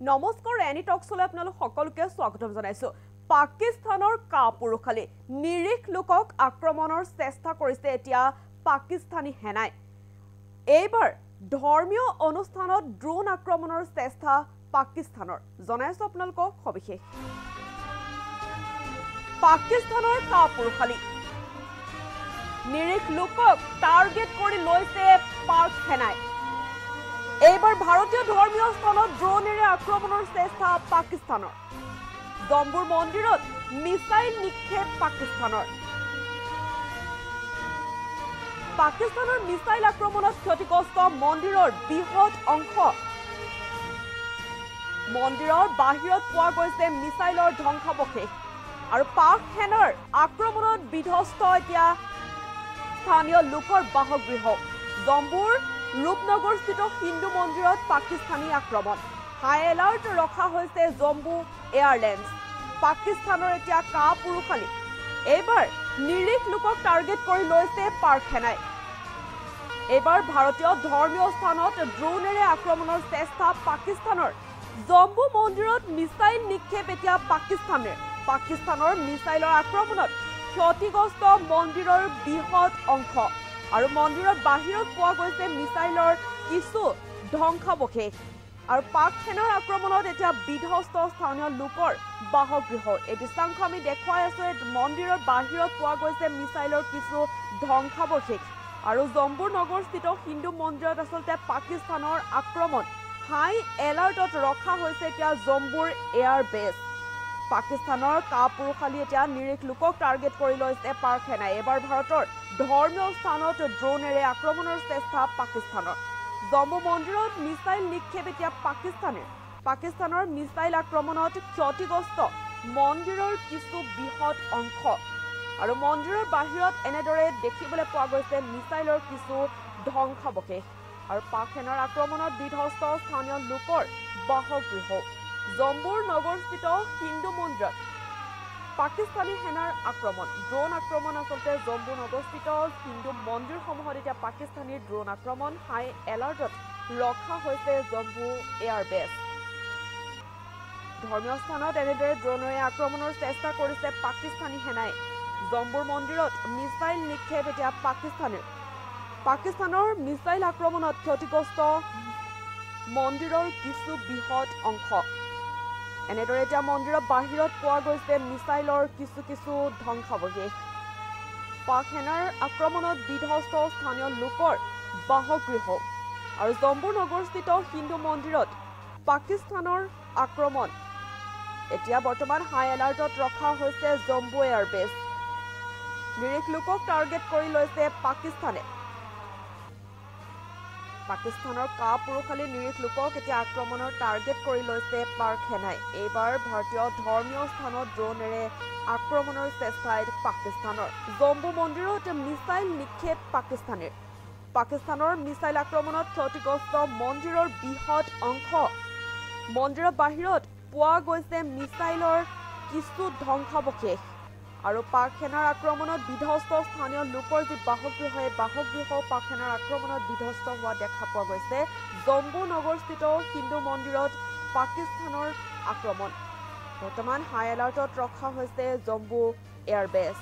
নমস্কাৰ এনি টকছলৈ আপোনালোক সকলোকে স্বাগতম জনাইছো। পাকিস্তানৰ কাপুৰুষালী নিৰীহ লোকক আক্ৰমণৰ চেষ্টা কৰিছে এতিয়া পাকিস্তানী সেনাই। এইবাৰ ধৰ্মীয় অনুষ্ঠানত ড্ৰোন আক্ৰমণৰ চেষ্টা পাকিস্তানৰ। জনাইছো আপোনালোকক সবিশেষ। পাকিস্তানৰ কাপুৰুষালী নিৰীহ লোকক টাৰ্গেট কৰি লৈছে পাক সেনাই। এইবাৰ ভাৰতীয় ধৰ্মীয় স্থানত ড্ৰোনেৰে আক্ৰমণৰ চেষ্টা পাকিস্তানৰ। জম্বুৰ মন্দিৰত মিছাইল নিক্ষেপ পাকিস্তানৰ। পাকিস্তানৰ মিছাইল আক্ৰমণত ক্ষতিগ্ৰস্ত মন্দিৰৰ বৃহৎ অংশ। মন্দিৰৰ বাহিৰত পোৱা গৈছে মিছাইলৰ ধ্বংসাৱশেষ। আৰু পাক সেনাৰ আক্ৰমণত বিধ্বস্ত এতিয়া স্থানীয় লোকৰ বাসগৃহ। জম্বুৰ ৰূপনগৰস্থিত হিন্দু মন্দিৰত পাকিস্তানী আক্ৰমণ। হাই এলাৰ্ট ৰখা হৈছে জম্বু এয়াৰলাইন্স। পাকিস্তানৰ এতিয়া কাপুৰুষালী। এইবাৰ নিৰীহ লোকক টাৰ্গেট কৰি লৈছে পাক সেনাই। এইবাৰ ভাৰতীয় ধৰ্মীয় স্থানত ড্ৰোনেৰে আক্ৰমণৰ চেষ্টা পাকিস্তানৰ। জম্বু মন্দিৰত মিছাইল নিক্ষেপ এতিয়া পাকিস্তানৰ মিছাইলৰ আক্ৰমণত ক্ষতিগ্ৰস্ত মন্দিৰৰ বৃহৎ অংশ। আৰু মন্দিৰৰ বাহিৰত পোৱা গৈছে মিছাইলৰ কিছু ধ্বংসাৱশেষ। আৰু পাক সেনাৰ আক্ৰমণত এতিয়া বিধ্বস্ত স্থানীয় লোকৰ বাসগৃহ। এই দৃশ্যাংশ আমি দেখুৱাই আছো। মন্দিৰৰ বাহিৰত পোৱা গৈছে মিছাইলৰ কিছু ধ্বংসাৱশেষ। আৰু জম্বুৰ নগৰস্থিত হিন্দু মন্দিৰত আচলতে পাকিস্তানৰ আক্ৰমণ। হাই এলাৰ্টত ৰখা হৈছে এতিয়া জম্বুৰ এয়াৰবেছ। পাকিস্তানৰ কাপুৰুষালী এতিয়া নিৰীহ লোকক টাৰ্গেট কৰি লৈছে পাক সেনাই। এইবাৰ ভাৰতৰ ধৰ্মীয় স্থানত ড্ৰোনেৰে আক্ৰমণৰ চেষ্টা পাকিস্তানৰ। জম্মু মন্দিৰত মিছাইল নিক্ষেপ এতিয়া পাকিস্তানৰ মিছাইল আক্ৰমণত ক্ষতিগ্ৰস্ত মন্দিৰৰ কিছু বৃহৎ অংশ। আৰু মন্দিৰৰ বাহিৰত এনেদৰে দেখিবলৈ পোৱা গৈছে মিছাইলৰ কিছু ধ্বংসাৱশেষ। আৰু পাক সেনাৰ আক্ৰমণত বিধ্বস্ত স্থানীয় লোকৰ বাসগৃহ। জম্বুৰ নগৰস্থিত হিন্দু মন্দিৰত পাকিস্তানী সেনাৰ আক্ৰমণ। ড্ৰোন আক্ৰমণ আচলতে জম্বু নগৰস্থিত হিন্দু মন্দিৰসমূহত এতিয়া পাকিস্তানী ড্ৰোন আক্ৰমণ। হাই এলাৰ্টত ৰখা হৈছে জম্বু এয়াৰবেছ। ধৰ্মীয় স্থানত এনেদৰে ড্ৰোনেৰে আক্ৰমণৰ চেষ্টা কৰিছে পাকিস্তানী সেনাই। জম্বুৰ মন্দিৰত মিছাইল নিক্ষেপ এতিয়া পাকিস্তানৰ মিছাইল আক্ৰমণত ক্ষতিগ্ৰস্ত মন্দিৰৰ কিছু বৃহৎ অংশ। এনেদৰে এতিয়া মন্দিৰৰ বাহিৰত পোৱা গৈছে মিছাইলৰ কিছু ধ্বংসাৱশেষ। পাক সেনাৰ আক্ৰমণত বিধ্বস্ত স্থানীয় লোকৰ বাসগৃহ। আৰু জম্বুৰ নগৰস্থিত হিন্দু মন্দিৰত পাকিস্তানৰ আক্ৰমণ। এতিয়া বৰ্তমান হাই এলাৰ্টত ৰখা হৈছে জম্বু এয়াৰবেছ। নিৰীহ লোকক টাৰ্গেট কৰি লৈছে পাকিস্তানৰ কাপুৰুষালী নিৰীহ লোকক এতিয়া আক্ৰমণৰ টাৰ্গেট কৰি লৈছে পাক সেনাই। এইবাৰ ভাৰতীয় ধৰ্মীয় স্থানত ড্ৰোনেৰে আক্ৰমণৰ চেষ্টা পাকিস্তানৰ। জম্বু মন্দিৰত মিছাইল নিক্ষেপ পাকিস্তানৰ মিছাইল আক্ৰমণত ক্ষতিগ্ৰস্ত মন্দিৰৰ বৃহৎ অংশ। মন্দিৰৰ বাহিৰত পোৱা গৈছে মিছাইলৰ কিছু ধ্বংসাৱশেষ। আৰু পাক সেনাৰ আক্ৰমণত বিধ্বস্ত স্থানীয় লোকৰ যি বাসগৃহ, এই বাসগৃহ পাক সেনাৰ আক্ৰমণত বিধ্বস্ত হোৱা দেখা পোৱা গৈছে। জম্বু নগৰস্থিত হিন্দু মন্দিৰত পাকিস্তানৰ আক্ৰমণ। বৰ্তমান হাই এলাৰ্টত ৰখা হৈছে জম্বু এয়াৰবেছ।